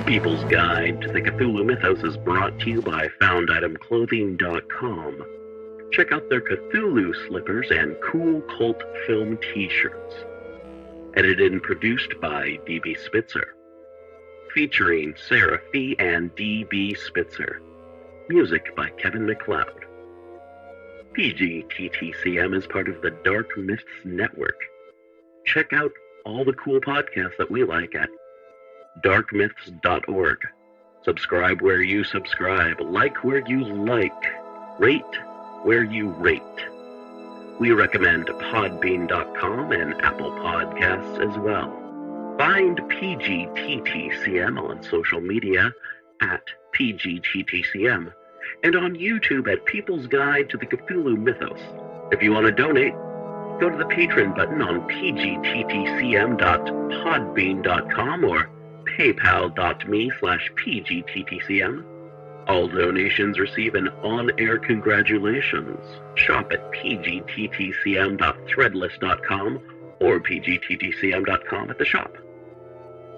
People's Guide to the Cthulhu Mythos is brought to you by FoundItemClothing.com. Check out their Cthulhu slippers and cool cult film t-shirts. Edited and produced by D.B. Spitzer. Featuring Sara and D.B. Spitzer. Music by Kevin MacLeod. PGTTCM is part of the Dark Myths Network. Check out all the cool podcasts that we like at darkmyths.org. Subscribe where you subscribe, like where you like, rate where you rate. We recommend podbean.com and Apple Podcasts as well. Find PGTTCM on social media at PGTTCM and on YouTube at People's Guide to the Cthulhu Mythos. If you want to donate, go to the Patreon button on pgttcm.podbean.com or paypal.me/pgttcm. All donations receive an on-air congratulations. Shop at pgttcm.threadless.com or pgttcm.com at the shop.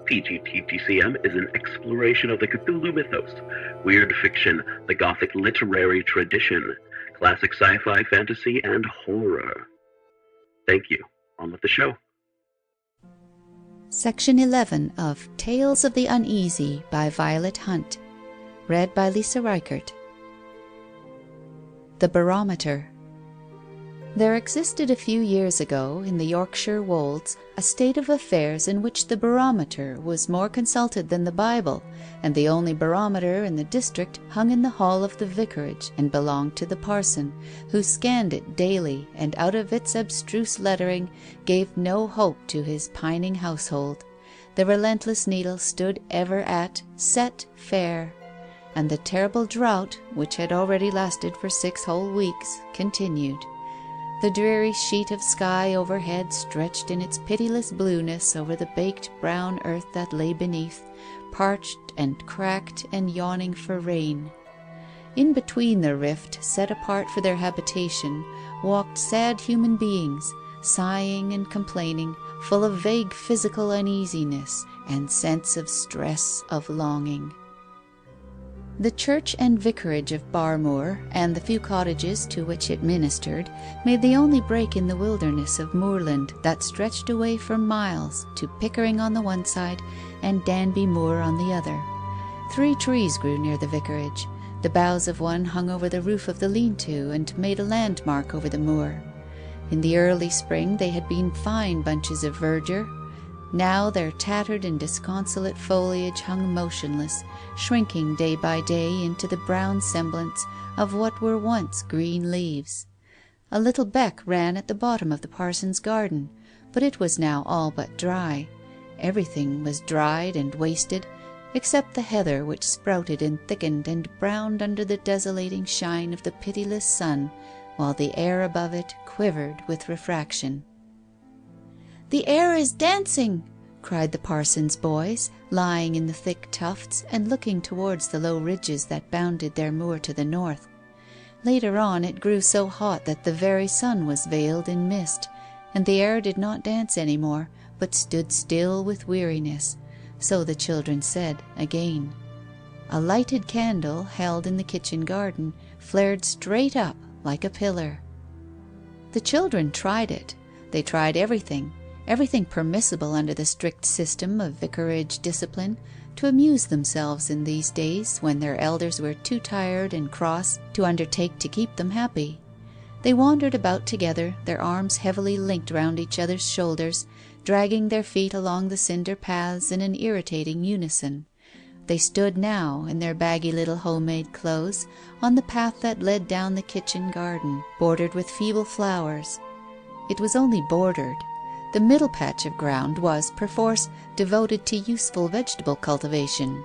PGTTCM is an exploration of the Cthulhu mythos, weird fiction, the Gothic literary tradition, classic sci-fi, fantasy, and horror. Thank you. On with the show. Section 11 of Tales of the Uneasy by Violet Hunt. Read by Lisa Reichert. The Barometer. There existed a few years ago, in the Yorkshire wolds, a state of affairs in which the barometer was more consulted than the Bible, and the only barometer in the district hung in the hall of the vicarage and belonged to the parson, who scanned it daily, and out of its abstruse lettering gave no hope to his pining household. The relentless needle stood ever at set fair, and the terrible drought, which had already lasted for 6 whole weeks, continued. The dreary sheet of sky overhead stretched in its pitiless blueness over the baked brown earth that lay beneath, parched and cracked and yawning for rain. In between the rift, set apart for their habitation, walked sad human beings, sighing and complaining, full of vague physical uneasiness and sense of stress of longing. The church and vicarage of Barmoor, and the few cottages to which it ministered, made the only break in the wilderness of moorland that stretched away for miles to Pickering on the one side and Danby Moor on the other. 3 trees grew near the vicarage. The boughs of one hung over the roof of the lean-to and made a landmark over the moor. In the early spring they had been fine bunches of verdure. Now their tattered and disconsolate foliage hung motionless, shrinking day by day into the brown semblance of what were once green leaves. A little beck ran at the bottom of the parson's garden, but it was now all but dry. Everything was dried and wasted, except the heather which sprouted and thickened and browned under the desolating shine of the pitiless sun, while the air above it quivered with refraction. "The air is dancing!" cried the parson's boys, lying in the thick tufts and looking towards the low ridges that bounded their moor to the north. Later on it grew so hot that the very sun was veiled in mist, and the air did not dance any more, but stood still with weariness, so the children said again. A lighted candle, held in the kitchen garden, flared straight up like a pillar. The children tried it. They tried everything permissible under the strict system of vicarage discipline, to amuse themselves in these days when their elders were too tired and cross to undertake to keep them happy. They wandered about together, their arms heavily linked round each other's shoulders, dragging their feet along the cinder paths in an irritating unison. They stood now, in their baggy little homemade clothes, on the path that led down the kitchen garden, bordered with feeble flowers. It was only bordered. The middle patch of ground was, perforce, devoted to useful vegetable cultivation.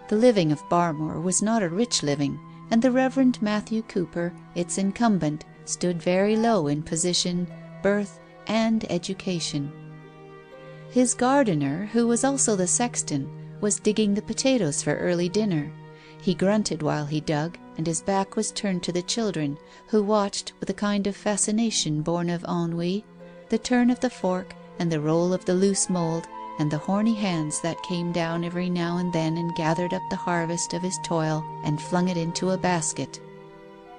The living of Barmoor was not a rich living, and the Reverend Matthew Cooper, its incumbent, stood very low in position, birth, and education. His gardener, who was also the sexton, was digging the potatoes for early dinner. He grunted while he dug, and his back was turned to the children, who watched, with a kind of fascination born of ennui, the turn of the fork and the roll of the loose mould, and the horny hands that came down every now and then and gathered up the harvest of his toil and flung it into a basket.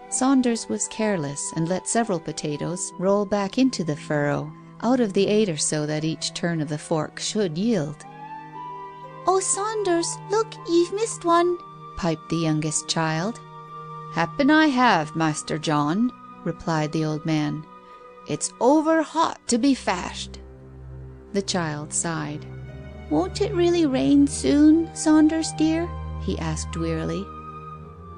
Saunders was careless and let several potatoes roll back into the furrow, out of the 8 or so that each turn of the fork should yield. "Oh, Saunders, look, you've missed one," piped the youngest child. "Happen I have, Master John," replied the old man. "It's over hot to be fashed." The child sighed. "Won't it really rain soon, Saunders dear?" he asked wearily.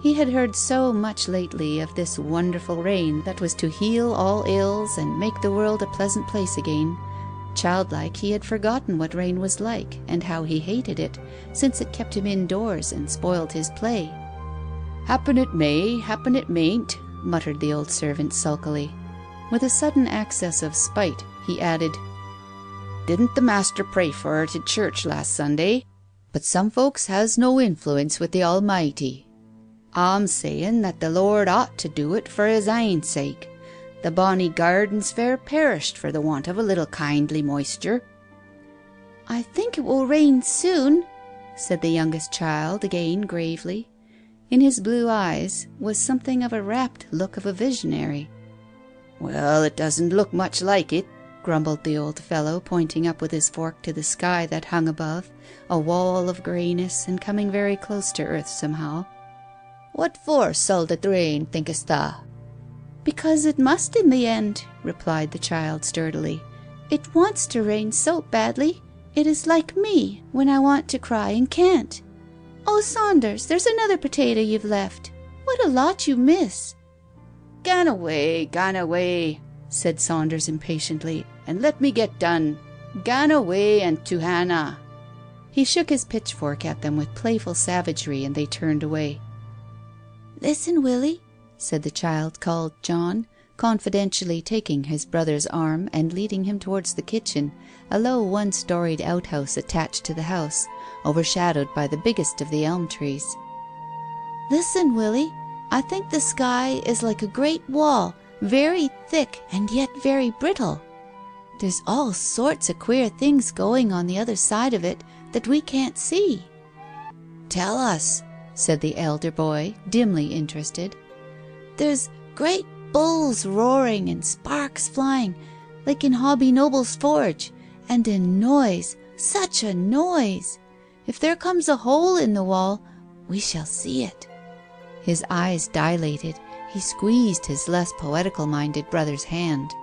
He had heard so much lately of this wonderful rain that was to heal all ills and make the world a pleasant place again. Childlike, he had forgotten what rain was like, and how he hated it, since it kept him indoors and spoiled his play. "Happen it may, happen it mayn't," muttered the old servant sulkily. With a sudden access of spite, he added, "Didn't the master pray for her to church last Sunday? But some folks has no influence with the Almighty. I'm saying that the Lord ought to do it for his ain sake. The bonny garden's fair perished for the want of a little kindly moisture." "I think it will rain soon," said the youngest child again gravely. In his blue eyes was something of a rapt look of a visionary. "Well, it doesn't look much like it," grumbled the old fellow, pointing up with his fork to the sky that hung above, a wall of greyness and coming very close to earth somehow. "What for suld it rain, thinkest tha?" "Because it must in the end," replied the child sturdily. "It wants to rain so badly. It is like me, when I want to cry and can't. Oh, Saunders, there's another potato you've left. What a lot you miss." Gan away," said Saunders impatiently, "and let me get done. Gan away and to Hannah." He shook his pitchfork at them with playful savagery, and they turned away. "Listen, Willie," said the child called John, confidentially taking his brother's arm and leading him towards the kitchen, a low one-storied outhouse attached to the house, overshadowed by the biggest of the elm trees. "Listen, Willie, I think the sky is like a great wall, very thick and yet very brittle. There's all sorts of queer things going on the other side of it that we can't see." "Tell us," said the elder boy, dimly interested. "There's great bulls roaring and sparks flying, like in Hobby Noble's forge, and a noise, such a noise. If there comes a hole in the wall, we shall see it." His eyes dilated. He squeezed his less poetical-minded brother's hand.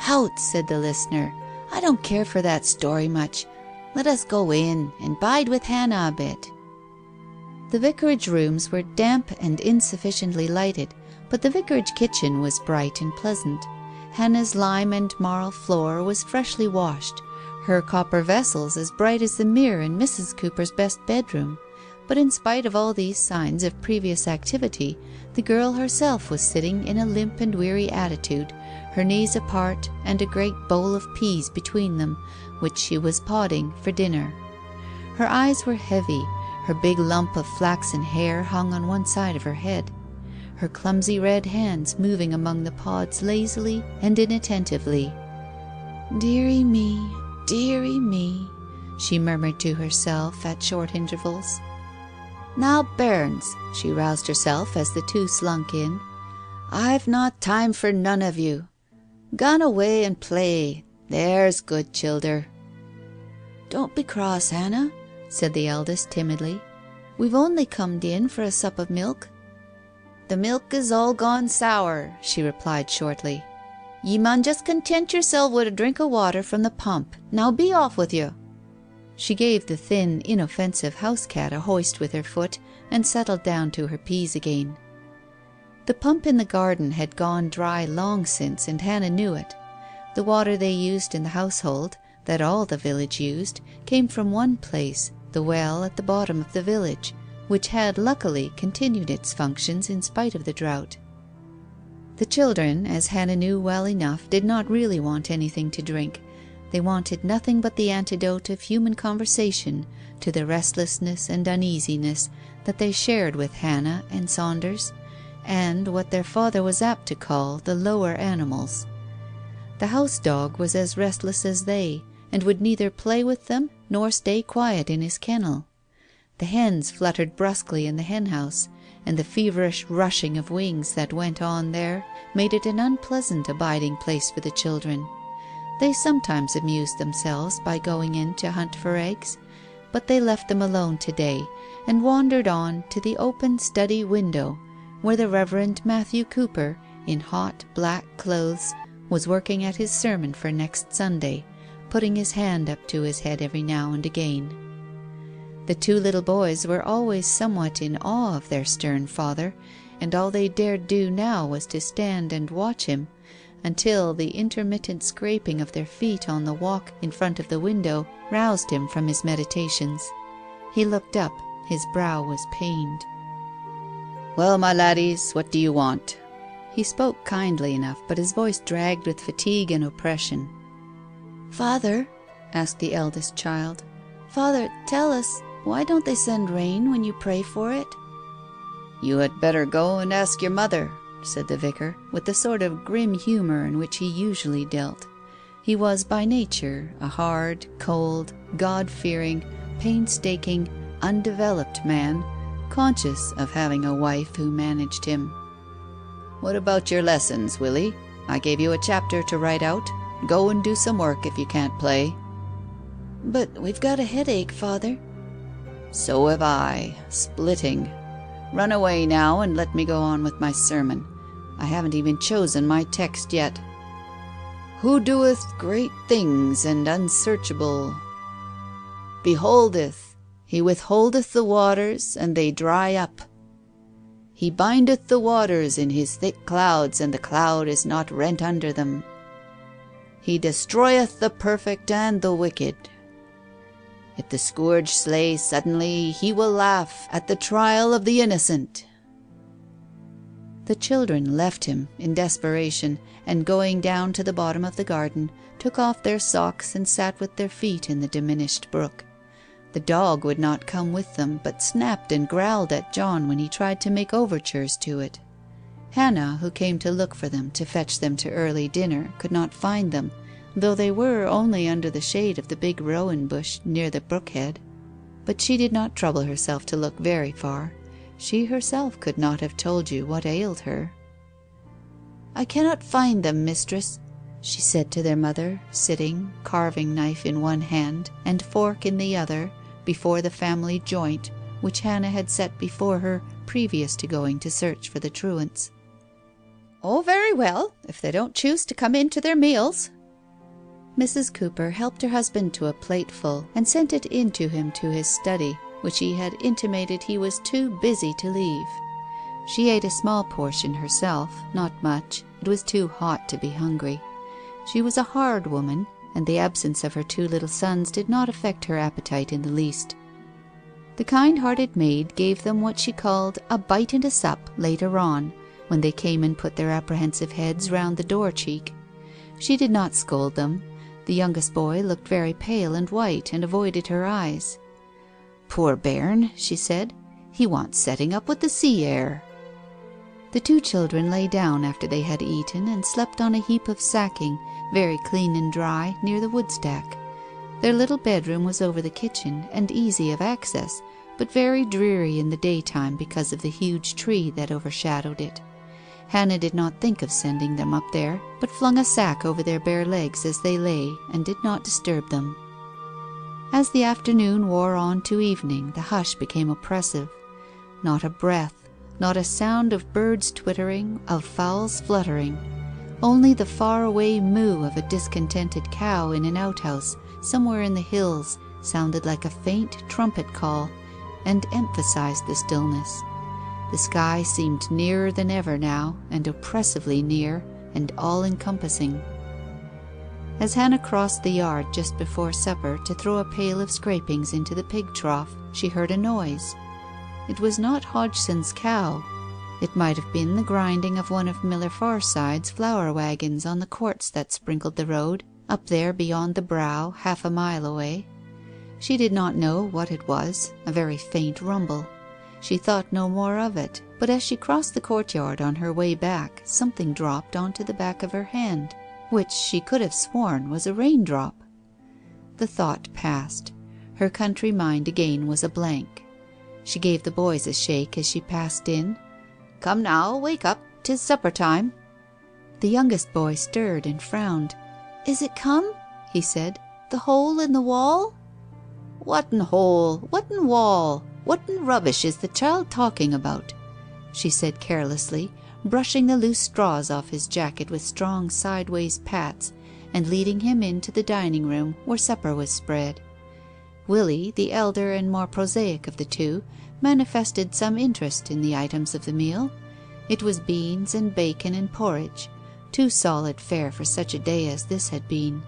"Hout," said the listener, "I don't care for that story much. Let us go in and bide with Hannah a bit." The vicarage rooms were damp and insufficiently lighted, but the vicarage kitchen was bright and pleasant. Hannah's lime and marl floor was freshly washed, her copper vessels as bright as the mirror in Mrs. Cooper's best bedroom. But in spite of all these signs of previous activity, the girl herself was sitting in a limp and weary attitude, her knees apart and a great bowl of peas between them, which she was podding for dinner. Her eyes were heavy, her big lump of flaxen hair hung on one side of her head, her clumsy red hands moving among the pods lazily and inattentively. "Dearie me," she murmured to herself at short intervals. "Now, bairns," she roused herself as the two slunk in, "I've not time for none of you. Gone away and play. There's good childer." "Don't be cross, Hannah," said the eldest timidly. "We've only comed in for a sup of milk." "The milk is all gone sour," she replied shortly. "Ye mun just content yourself with a drink of water from the pump. Now be off with you." She gave the thin, inoffensive house cat a hoist with her foot and settled down to her peas again. The pump in the garden had gone dry long since, and Hannah knew it. The water they used in the household, that all the village used, came from one place, the well at the bottom of the village, which had luckily continued its functions in spite of the drought. The children, as Hannah knew well enough, did not really want anything to drink. They wanted nothing but the antidote of human conversation to the restlessness and uneasiness that they shared with Hannah and Saunders, and what their father was apt to call the lower animals. The house dog was as restless as they, and would neither play with them nor stay quiet in his kennel. The hens fluttered brusquely in the hen house, and the feverish rushing of wings that went on there made it an unpleasant abiding place for the children. They sometimes amused themselves by going in to hunt for eggs, but they left them alone to-day, and wandered on to the open study window, where the Reverend Matthew Cooper, in hot black clothes, was working at his sermon for next Sunday, putting his hand up to his head every now and again. The two little boys were always somewhat in awe of their stern father, and all they dared do now was to stand and watch him, until the intermittent scraping of their feet on the walk in front of the window roused him from his meditations. He looked up, his brow was pained. "Well, my laddies, what do you want?" He spoke kindly enough, but his voice dragged with fatigue and oppression. "Father," asked the eldest child, "Father, tell us, why don't they send rain when you pray for it?" "You had better go and ask your mother," said the vicar, with the sort of grim humour in which he usually dealt. He was by nature a hard, cold, God-fearing, painstaking, undeveloped man, conscious of having a wife who managed him. "What about your lessons, Willie? I gave you a chapter to write out. Go and do some work if you can't play." "But we've got a headache, Father." "So have I. Splitting. Run away now and let me go on with my sermon. I haven't even chosen my text yet. Who doeth great things and unsearchable? Beholdeth, he withholdeth the waters, and they dry up. He bindeth the waters in his thick clouds, and the cloud is not rent under them. He destroyeth the perfect and the wicked. If the scourge slay suddenly, he will laugh at the trial of the innocent." The children left him in desperation, and going down to the bottom of the garden, took off their socks and sat with their feet in the diminished brook. The dog would not come with them, but snapped and growled at John when he tried to make overtures to it. Hannah, who came to look for them to fetch them to early dinner, could not find them, though they were only under the shade of the big rowan bush near the brook head. But she did not trouble herself to look very far. She herself could not have told you what ailed her. "I cannot find them, mistress," she said to their mother, sitting, carving knife in one hand and fork in the other, before the family joint, which Hannah had set before her previous to going to search for the truants. "Oh, very well, if they don't choose to come in to their meals." Mrs. Cooper helped her husband to a plateful and sent it in to him to his study, which he had intimated he was too busy to leave. She ate a small portion herself, not much. It was too hot to be hungry. She was a hard woman, and the absence of her two little sons did not affect her appetite in the least. The kind-hearted maid gave them what she called a bite and a sup later on, when they came and put their apprehensive heads round the door-cheek. She did not scold them. The youngest boy looked very pale and white, and avoided her eyes. "Poor bairn," she said, "he wants setting up with the sea air." The two children lay down after they had eaten, and slept on a heap of sacking, very clean and dry, near the woodstack. Their little bedroom was over the kitchen, and easy of access, but very dreary in the daytime because of the huge tree that overshadowed it. Hannah did not think of sending them up there, but flung a sack over their bare legs as they lay, and did not disturb them. As the afternoon wore on to evening, the hush became oppressive. Not a breath, not a sound of birds twittering, of fowls fluttering. Only the far-away moo of a discontented cow in an outhouse somewhere in the hills sounded like a faint trumpet call, and emphasized the stillness. The sky seemed nearer than ever now, and oppressively near, and all-encompassing. As Hannah crossed the yard just before supper to throw a pail of scrapings into the pig trough, she heard a noise. It was not Hodgson's cow. It might have been the grinding of one of Miller Farside's flour wagons on the quartz that sprinkled the road, up there beyond the brow, half a mile away. She did not know what it was, a very faint rumble. She thought no more of it, but as she crossed the courtyard on her way back, something dropped onto the back of her hand, which she could have sworn was a raindrop. The thought passed. Her country mind again was a blank. She gave the boys a shake as she passed in. "Come now, wake up. 'Tis supper time." The youngest boy stirred and frowned. "Is it come?" he said. "The hole in the wall?" "Whatten hole? Whatten wall? Whatten rubbish is the child talking about?" she said carelessly, brushing the loose straws off his jacket with strong sideways pats, and leading him into the dining room where supper was spread. Willie, the elder and more prosaic of the two, manifested some interest in the items of the meal. It was beans and bacon and porridge, too solid fare for such a day as this had been.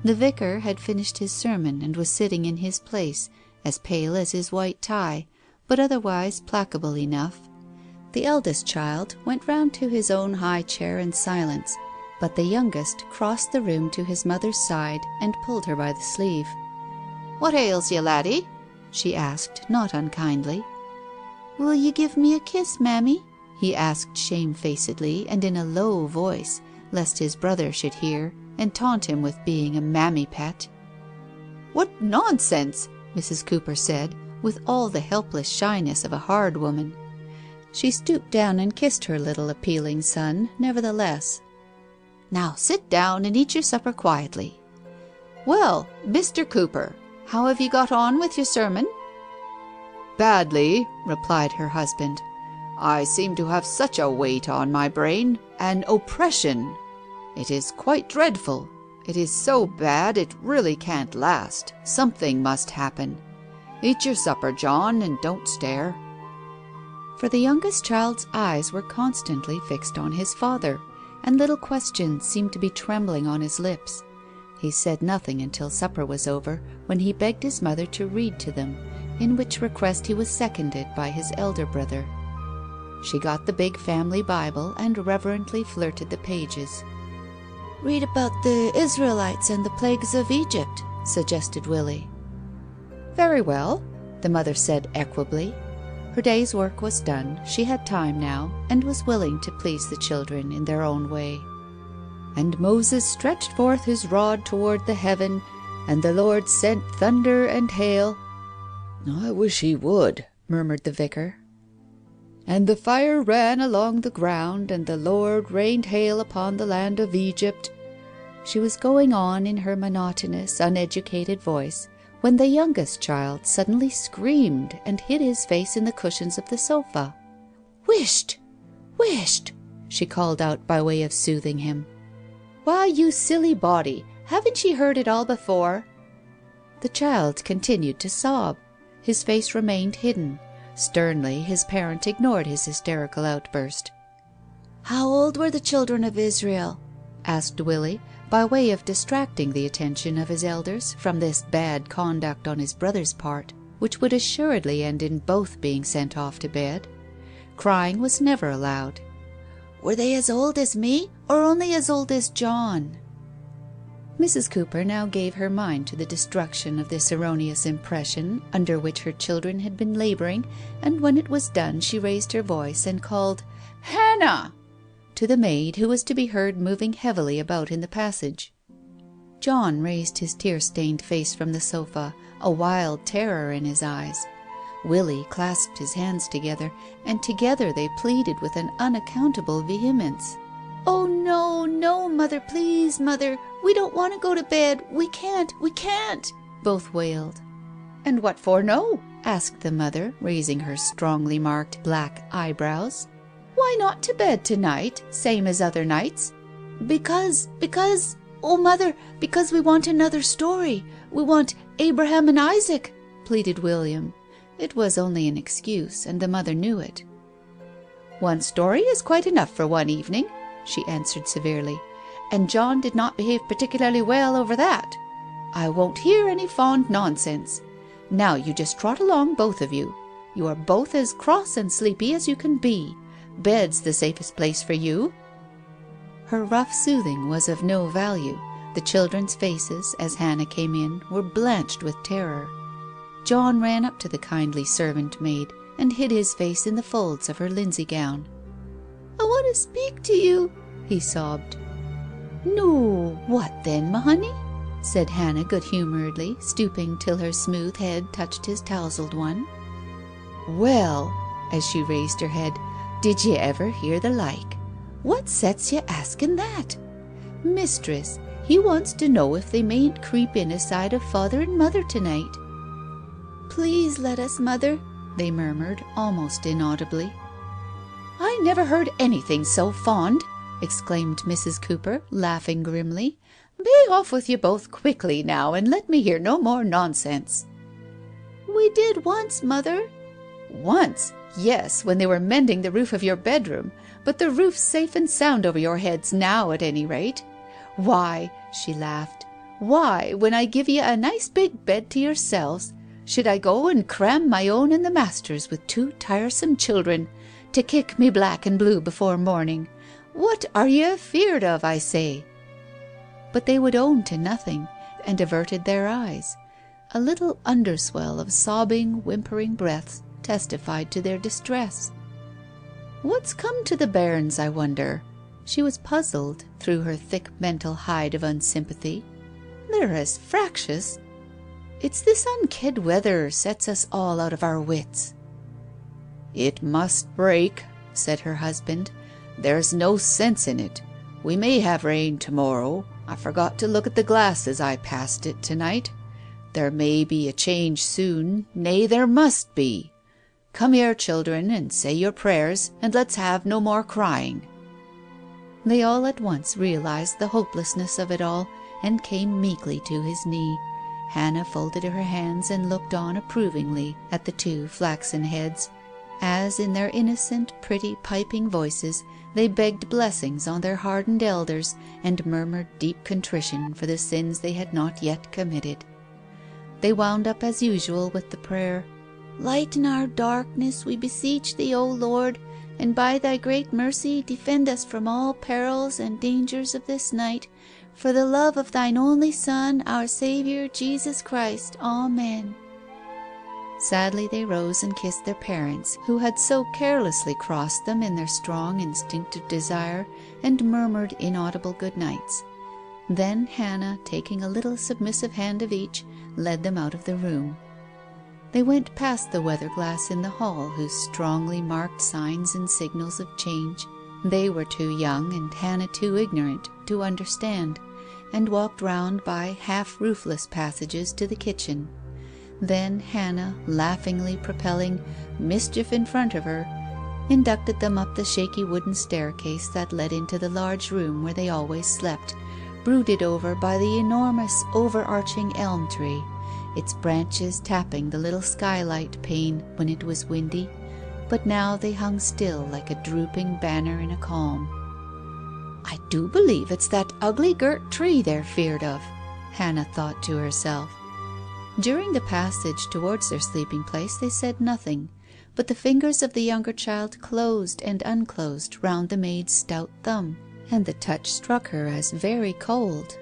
The vicar had finished his sermon and was sitting in his place, as pale as his white tie, but otherwise placable enough. The eldest child went round to his own high chair in silence, but the youngest crossed the room to his mother's side and pulled her by the sleeve. "What ails you, laddie?" she asked, not unkindly. "Will you give me a kiss, mammy?" he asked shamefacedly and in a low voice, lest his brother should hear and taunt him with being a mammy pet. "What nonsense!" Mrs. Cooper said, with all the helpless shyness of a hard woman. She stooped down and kissed her little appealing son, nevertheless. "Now sit down and eat your supper quietly. Well, Mr. Cooper, how have you got on with your sermon?" "Badly," replied her husband. "I seem to have such a weight on my brain, an oppression. It is quite dreadful. It is so bad it really can't last. Something must happen. Eat your supper, John, and don't stare." For the youngest child's eyes were constantly fixed on his father, and little questions seemed to be trembling on his lips. He said nothing until supper was over, when he begged his mother to read to them, in which request he was seconded by his elder brother. She got the big family Bible and reverently flirted the pages. "Read about the Israelites and the plagues of Egypt," suggested Willie. "Very well," the mother said equably. Her day's work was done, she had time now, and was willing to please the children in their own way. "And Moses stretched forth his rod toward the heaven, and the Lord sent thunder and hail." "I wish he would," murmured the vicar. "And the fire ran along the ground, and the Lord rained hail upon the land of Egypt." She was going on in her monotonous, uneducated voice, when the youngest child suddenly screamed and hid his face in the cushions of the sofa. "Whisht! Whisht!" she called out by way of soothing him. "Why, you silly body, haven't ye heard it all before?" The child continued to sob. His face remained hidden. Sternly his parent ignored his hysterical outburst. "How old were the children of Israel?" asked Willie, by way of distracting the attention of his elders from this bad conduct on his brother's part, which would assuredly end in both being sent off to bed. Crying was never allowed. "Were they as old as me, or only as old as John?" Mrs. Cooper now gave her mind to the destruction of this erroneous impression under which her children had been labouring, and when it was done she raised her voice and called "Hannah!" to the maid, who was to be heard moving heavily about in the passage. John raised his tear-stained face from the sofa, a wild terror in his eyes. Willie clasped his hands together, and together they pleaded with an unaccountable vehemence. "Oh, no, no, mother, please, mother. We don't want to go to bed. We can't," both wailed. "And what for no?" asked the mother, raising her strongly marked black eyebrows. "Why not to bed to-night, same as other nights?" Because, oh, mother, because we want another story. We want Abraham and Isaac," pleaded William. It was only an excuse, and the mother knew it. "One story is quite enough for one evening," she answered severely, "and John did not behave particularly well over that. I won't hear any fond nonsense. Now you just trot along, both of you. You are both as cross and sleepy as you can be. Bed's the safest place for you." Her rough soothing was of no value. The children's faces, as Hannah came in, were blanched with terror. John ran up to the kindly servant maid and hid his face in the folds of her linsey gown. "I want to speak to you," he sobbed. "No, what then, my honey?" said Hannah good-humouredly, stooping till her smooth head touched his tousled one. "Well," as she raised her head, "did ye ever hear the like? What sets ye asking that? Mistress, he wants to know if they mayn't creep in aside of father and mother to-night." "Please let us, mother," they murmured, almost inaudibly. "I never heard anything so fond!" exclaimed Mrs. Cooper, laughing grimly. "Be off with you both quickly now, and let me hear no more nonsense." "We did once, mother." "Once? Yes, when they were mending the roof of your bedroom, but the roof's safe and sound over your heads now, at any rate. Why," she laughed, "why, when I give ye a nice big bed to yourselves, should I go and cram my own and the master's with two tiresome children, to kick me black and blue before morning? What are ye afeared of, I say?" But they would own to nothing, and averted their eyes. A little underswell of sobbing, whimpering breaths testified to their distress. "What's come to the bairns, I wonder?" She was puzzled through her thick mental hide of unsympathy. "They're as fractious. It's this unked weather sets us all out of our wits." "It must break," said her husband. "There's no sense in it. We may have rain to-morrow. I forgot to look at the glass as I passed it to-night. There may be a change soon, nay, there must be. Come here, children, and say your prayers, and let's have no more crying." They all at once realized the hopelessness of it all, and came meekly to his knee. Hannah folded her hands and looked on approvingly at the two flaxen heads, as in their innocent, pretty, piping voices they begged blessings on their hardened elders, and murmured deep contrition for the sins they had not yet committed. They wound up as usual with the prayer, "Lighten our darkness, we beseech thee, O Lord, and by thy great mercy defend us from all perils and dangers of this night, for the love of thine only Son, our Saviour, Jesus Christ. Amen." Sadly they rose and kissed their parents, who had so carelessly crossed them in their strong instinctive desire, and murmured inaudible good nights. Then Hannah, taking a little submissive hand of each, led them out of the room. They went past the weather glass in the hall, whose strongly marked signs and signals of change they were too young and Hannah too ignorant to understand, and walked round by half-roofless passages to the kitchen. Then Hannah, laughingly propelling mischief in front of her, inducted them up the shaky wooden staircase that led into the large room where they always slept, brooded over by the enormous overarching elm tree, its branches tapping the little skylight pane when it was windy, but now they hung still like a drooping banner in a calm. "I do believe it's that ugly girt tree they're feared of," Hannah thought to herself. During the passage towards their sleeping place they said nothing, but the fingers of the younger child closed and unclosed round the maid's stout thumb, and the touch struck her as very cold.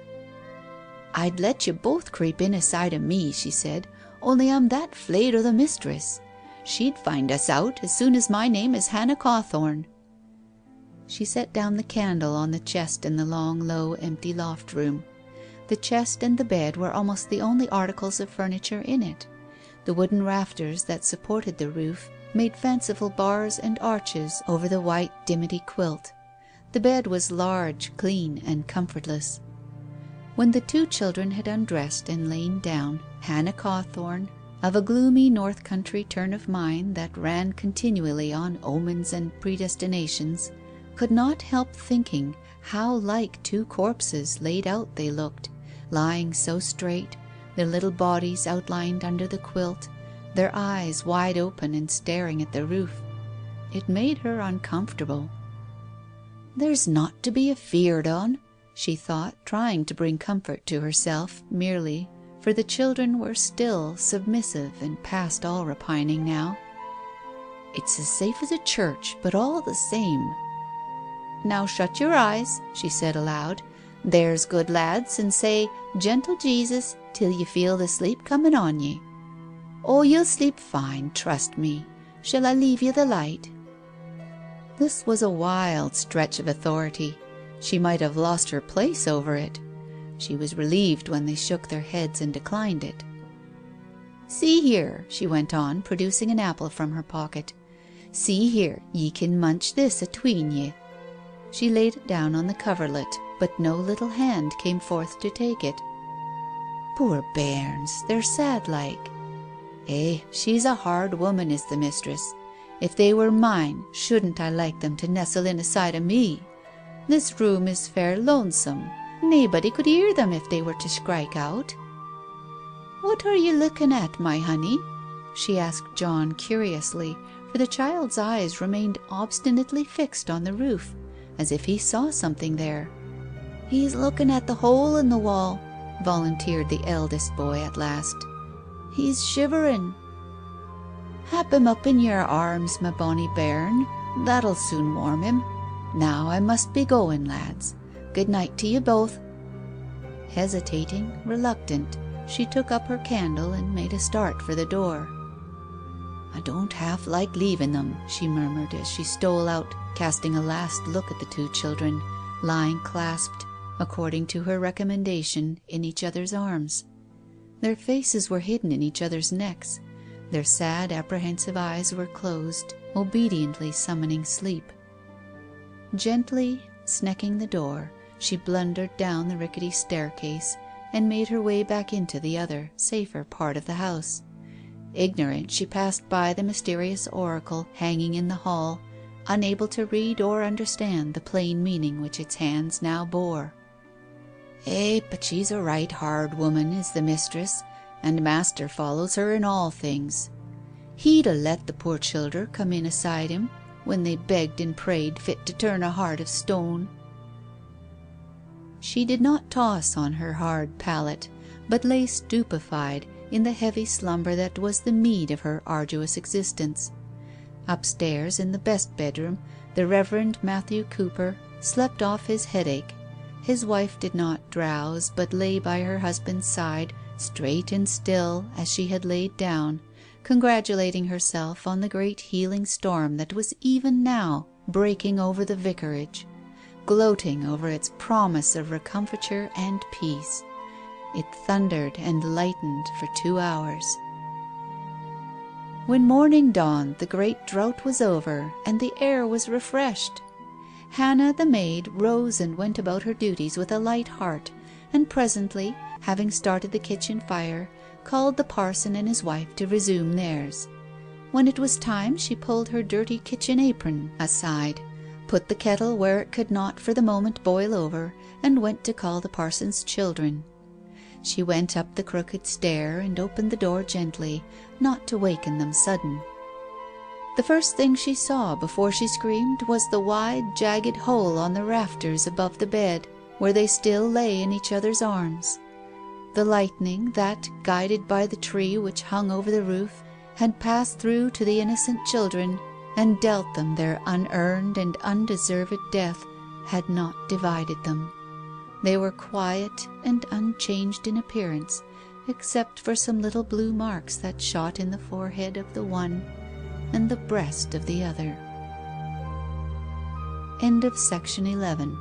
"I'd let you both creep in aside o' me," she said, "only I'm that flayed o' the mistress. She'd find us out as soon as my name is Hannah Cawthorne." She set down the candle on the chest in the long, low, empty loft room. The chest and the bed were almost the only articles of furniture in it. The wooden rafters that supported the roof made fanciful bars and arches over the white dimity quilt. The bed was large, clean, and comfortless. When the two children had undressed and lain down, Hannah Cawthorne, of a gloomy north country turn of mind that ran continually on omens and predestinations, could not help thinking how like two corpses laid out they looked, lying so straight, their little bodies outlined under the quilt, their eyes wide open and staring at the roof. It made her uncomfortable. "There's naught to be afeared on," she thought, trying to bring comfort to herself merely, for the children were still submissive and past all repining now. "It's as safe as a church, but all the same. Now shut your eyes," she said aloud. "There's good lads, and say, 'Gentle Jesus,' till you feel the sleep coming on ye. Oh, you'll sleep fine, trust me. Shall I leave you the light?" This was a wild stretch of authority. She might have lost her place over it. She was relieved when they shook their heads and declined it. "See here," she went on, producing an apple from her pocket. "See here, ye can munch this atween ye." She laid it down on the coverlet, but no little hand came forth to take it. "Poor bairns, they're sad like. Eh, she's a hard woman, is the mistress. If they were mine, shouldn't I like them to nestle in aside o' me? This room is fair lonesome. Naebody could hear them if they were to strike out." "What are you looking at, my honey?" she asked John curiously, for the child's eyes remained obstinately fixed on the roof, as if he saw something there. "He's looking at the hole in the wall," volunteered the eldest boy at last. "He's shivering." "Hap him up in your arms, my bonny bairn. That'll soon warm him. Now I must be going, lads. Good night to you both." Hesitating, reluctant, she took up her candle and made a start for the door. "I don't half like leaving them," she murmured as she stole out, casting a last look at the two children, lying clasped, according to her recommendation, in each other's arms. Their faces were hidden in each other's necks. Their sad, apprehensive eyes were closed, obediently summoning sleep. Gently snecking the door, she blundered down the rickety staircase and made her way back into the other, safer part of the house. Ignorant, she passed by the mysterious oracle hanging in the hall, unable to read or understand the plain meaning which its hands now bore. "Eh, but she's a right hard woman, is the mistress, and master follows her in all things. He'd 'a let the poor childer come in aside him when they begged and prayed fit to turn a heart of stone." She did not toss on her hard pallet, but lay stupefied in the heavy slumber that was the meed of her arduous existence. Upstairs, in the best bedroom, the Reverend Matthew Cooper slept off his headache. His wife did not drowse, but lay by her husband's side, straight and still as she had laid down, congratulating herself on the great healing storm that was even now breaking over the vicarage, gloating over its promise of recomfiture and peace. It thundered and lightened for 2 hours. When morning dawned, the great drought was over, and the air was refreshed. Hannah, the maid, rose and went about her duties with a light heart, and presently, having started the kitchen fire, called the parson and his wife to resume theirs. When it was time, she pulled her dirty kitchen apron aside, put the kettle where it could not for the moment boil over, and went to call the parson's children. She went up the crooked stair and opened the door gently, not to waken them sudden. The first thing she saw before she screamed was the wide, jagged hole on the rafters above the bed, where they still lay in each other's arms. The lightning that, guided by the tree which hung over the roof, had passed through to the innocent children and dealt them their unearned and undeserved death, had not divided them. They were quiet and unchanged in appearance, except for some little blue marks that shot in the forehead of the one and the breast of the other. End of section 11.